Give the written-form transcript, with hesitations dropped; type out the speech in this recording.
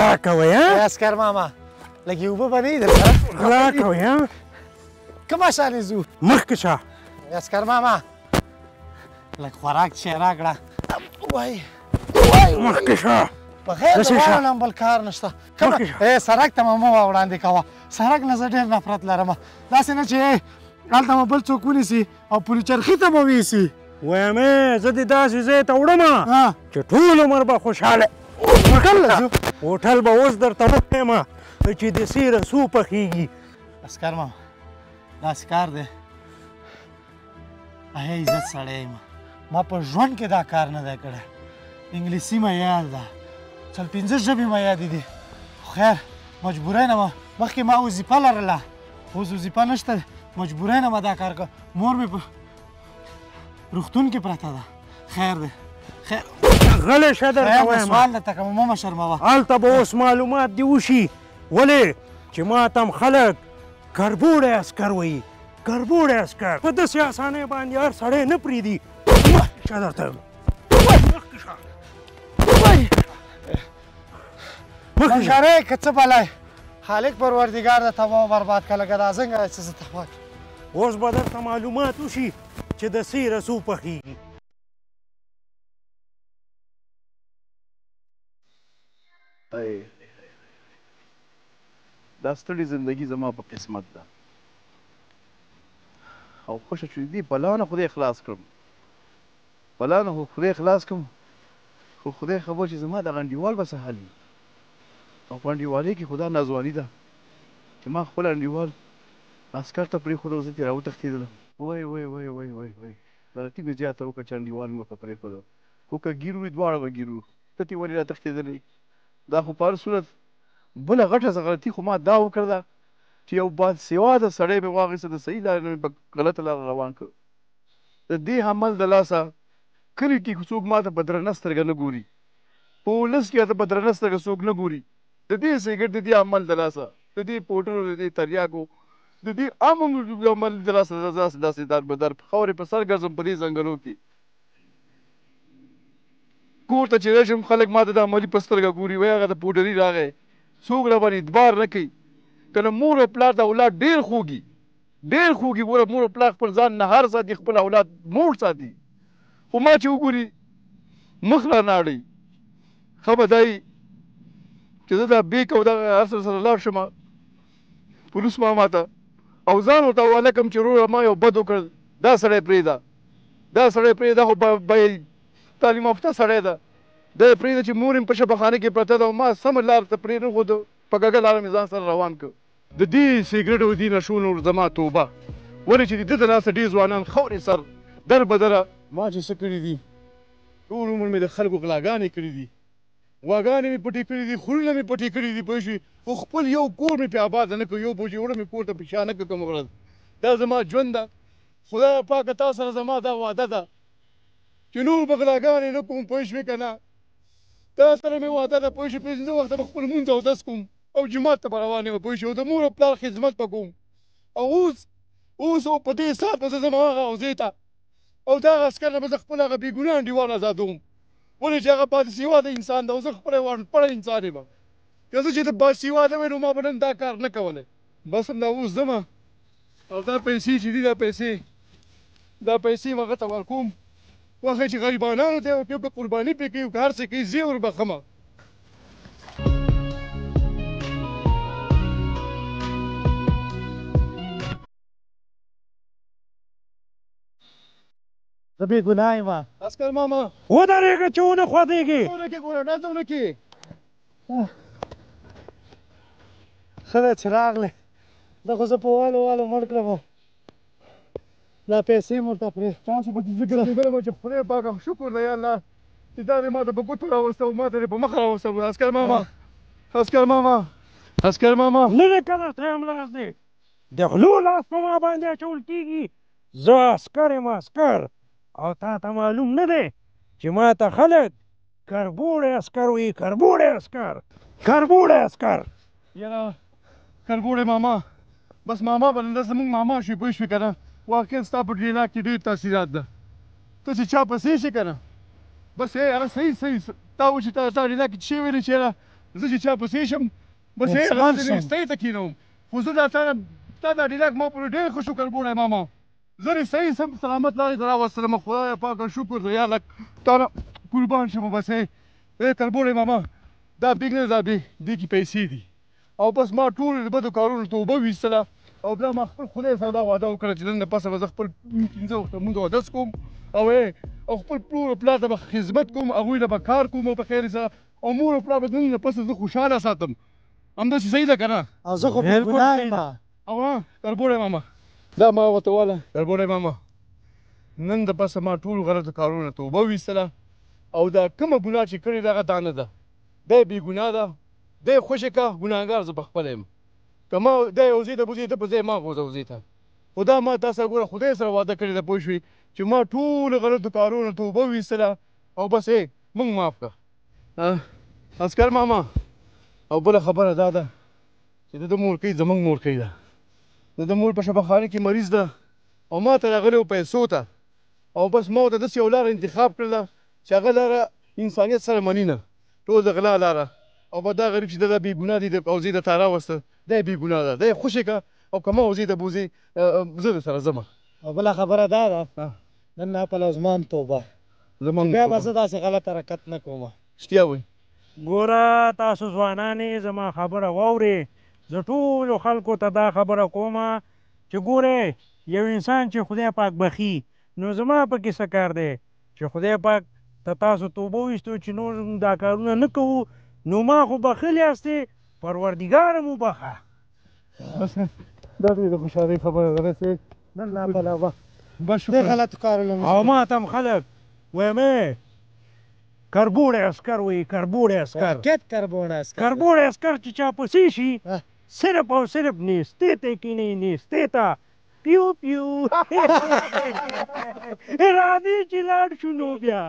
غلا کوئ عسکر ماما لږ یې اوبه به نه وي درسره غلا کوئ کوم شانې ځو مخکې شه عسکر ماما لږ خوراک چې راکړه وای مخکې شه په خیر د واړو نه بل کار نشته سړک ته مه وړاندې کوه سړک نه زه ډېر نفرت لرم داسې نه چې هلته مو بل څوک ونیسي او پولي چرخي ته مو ویسي وایم زه دې داسې ځای ته وړم چې ټول عمر به خوشحاله هوټل له ځو هوټل به اوس درته وښیم چې د سیره سو پخېږي عسکر ماما داسې کار دی ای عزت سړی یم ما په ژوند کې دا کار نه دی کړی انګلیسي مې یاد ده چل 15 ژبې مې یادې دي خو خیر مجبوری نه وه مخکې ما وظیفه لرله اوس وظیفه نشته مجبوری نه مه دا کار کوه مور مې په روغتون کې پرته ده خیر دی خیر غلی شه درته وایم سوال درته کوم مه شرموه هلته به اوس معلومات دې وشي ولې چې ما ته هم خلک کربوړی عسکر وایي کربوړی عسکر په داسې اسانۍ باندې هر سړی نه پرېږدي شه درته منشاره که څه بلای خالق پروردګار د تباه و برباد که لکه دا څنګه چې زه تباه کړم اوس به درته معلومات وشي چې د سیره څو پخېږي دا ستړې زندګي زما په قسمت ده او خوښه چې دي بلا نه خدای خلاص کړم بلا نه خدای خلاص کړم خو خدای خبر چې زما د انډیوال به څه حل وي او په انډیوالۍ کې خدا ناځواني ده چې ما خپل انډیوال عسکر ته پرېښود او زه ترې راوتښتېدلم وای وای وای وای وای وای غلطي مې زیاته وکړه چې انډیوال مې ورته پرېښود خو که ګیر وي دواړه به ګیر وو ته ترې ولې راتښتېدلی دا خو په هر صورت بله غټه غلطي خو ما دا وکړله چې یو باسواده سړی مې واخېسته د صحیح لارې نه مې په غلطه لاره روان کړ د دې عمل د لاسه کلي کې څوک ما ته په درنه سترګه نه ګوري په ولس کې راته په درنه سترګه څوک نه ګوري د دې سګرټ د دې عمل د لاسه د دې پوټرو د دې تریاکو د دې عام عمل د لاسه داسې دار بدر خاورې په سر ګرځم په دې ځنګلو کې کور ته چې راشم خلک ما ته د عملي په سترګه ګوري وایي هغه د پوډري راغی څوک را باندې اعتبار نه کوي که نه مور او پلار د اولاد ډېر خوږي ګوره مور او پلار خپل ځان نهار ساتي خپل اولاد موړ ساتي خو ما چې وګوري مخ را نه اړوي ښه به دا وي چې زه دا بیک او دغه هر څه سره لاړ شم پولیس ماما ته او ځان ورته حواله کړم چې وروره ما یو بد وکړ دا سړی پرېږده خو تعلیم یافته سړی ده دا یې پرېږده چې مور یې په شفاخانه کې پرته ده او ما سمه لار ته پرې نه ښوده په کږه لاره مې ځان سره روان کړ د دې سګرټ او دې نشو نور زما توبه ولې چې د ده د لاسه ډېر ځوانان خورې سر در بدره ما چې څه کړي دي ټول عمر مې د خلکو غلاګانې کړي دي غواګانې مې پټې کړي دي خورونه مې پټې کړي دي پوه شوې خو خپل یو کور مې پرې آباد نه کړ یو بوجۍ وړه مې کور ته په شا نه کړ کومه ورځ دا زما ژوند ده خدایه پاکه تا سره زما دا وعده ده چې نور به غلاګانې نه کوم پوه شوې که نه تا سره مې وعده ده پوه شوې پنځه وخته به خپل لمونځ اودس کوم او جومات ته به روان یم پوه شوې او د مور او پلار خدمت به کوم او اوس په دې ساعت به زه ځم هغه حوزې ته او دا عسکر نه به زه خپل هغه بېګناه انډیوال ازادوم ولې چې هغه باسواده انسان ده او زه خپله یو اړپړی انسان یم که زه چې د باسواده وی نو ما به نن دا کار نه کولی بس همدا اوس ځمه او دا پیسې چې دي دا پیسې به هغه ته ورکوم واخی چې غریبانانو ته یې به قرباني پرې کوي که هر څه کوي زه یې وربخمه زه بېګناه یم عسکر ماما ودرېږه چې ونه خوځېږي ګوره نظم نه کړې ښه ده چې راغلې دا خو زه په والو مړ کړم دا پیسې مو ورته پرې تاسو په دې ذکر کېدلی وه چې خدای پاکه شکر دی یا الله چې دا دې ما ته په ګوتو راوسته او ما ته دې په مخ راوسته عسکر ماما لرې که درته یم لاس دی د غلو لاس په ما باندې اچول کېږي زه عسکر یم عسکر او تا ته معلوم نه دی چې ما ته خلک کربوړی عسکر وایي کربوړی عسکر یاره کربوړی ماما بس ماما به نه زموږ ماما شوې پوه شوې که نه واقعا ستا په ډینا کې ډېر تاثیرات ده ته چې چا پسې شې که نه بس یاره صحیح تا و چې تا ډینا کې چې ویلې چې یاره زه چې چا پسې شم بس It's هغه awesome. دې ستۍ ته کېنوم خو زه دا تا دا ډیلاک ما پورې ډېر ښه شکر بوړی ماما زه دې صحیح سم سلامت لارې ته راوستلم خدایه پاکه شکر دی یا لک تا نه قربان شم بس کربوړی ماما دا بیګ نه دا دې کې پیسې دي او بس ما ټول د بدو کارونو توبه ویستله او بیا ما خپل خدای سره دا وعده وکړه چې نن نه پسه به زه خپل 15 وخته لمونځ اودس کوم او خپل پلور او پلار ته به خدمت کوم هغوی له به کار کوم په خیر سره او مور او پلار به نن نه پسه زه خوشحاله ساتم همداسې صحیح ده که نه او زه خو په ګناه یم او کربوړی ماما دا ما ورته واله کربوړی ماما نن د پسه ما ټول غلطو کارونه توبه ویستله او دا کومه ګناه چې کړې ده هغه دا نه ده دی بې ګناه ده دی خوشې که ګناهګار زه پخپله یم که ما دی یو ځای ته بوځي ته په ځای ما غورځوه ځای ته خو دا ما تا سره ګوره خدای سره وعده کړې ده پوه شوې چې ما ټول غلطو کارونه توبه ویستله او بس موږ معاف کړه عسکر ماما او بله خبره دا ده چې د ده مورکۍ زموږ مورکۍ ده د ده مور په شفاخانه کې مریض ده او ما ته راغلی و پیسو ته او بس ما ورته داسې یو لاره انتخاب کړله چې هغه لاره انسانیت سره مني نه ټول د غلا لاره او به دا غریب چې دا بې ګناه دی او زه یې درته راوسته دی بې ګناه ده دی خوشې که او که ما او زه یې ته بوځې زه در سره ځمه او بله خبره دا ده نن اپل او زما هم توبه بیا به زه داسې غلط حرکت نه کوم رښتیا وایي ګوره تاسو ځوانانې زما خبره واورئ زه ټولو خلکو ته دا خبره کوم چې ګورئ یو انسان چې خدای پاک بخي نو زما پکې څه کار دی چې خدای پاک ته تاسو توبه وایستو چې نور دا کارونه نه کوو نو ما خو بخښلي یاستې پروردګاره مو بخښه دا ډېره د خوشحالۍ خبره ده رسې نن اپل او بس دې شکر غلطو کارونو او ما ته هم خلک وایم کربوړی اسکر وایي کربوړی اسکر کیت کربوړی اسکر کربوړی اسکر چې چا پسې شي ها. صرف او صرف نیستې ته کینی نیستې ته پیو پیو راځي چې لاړ شو نو بیا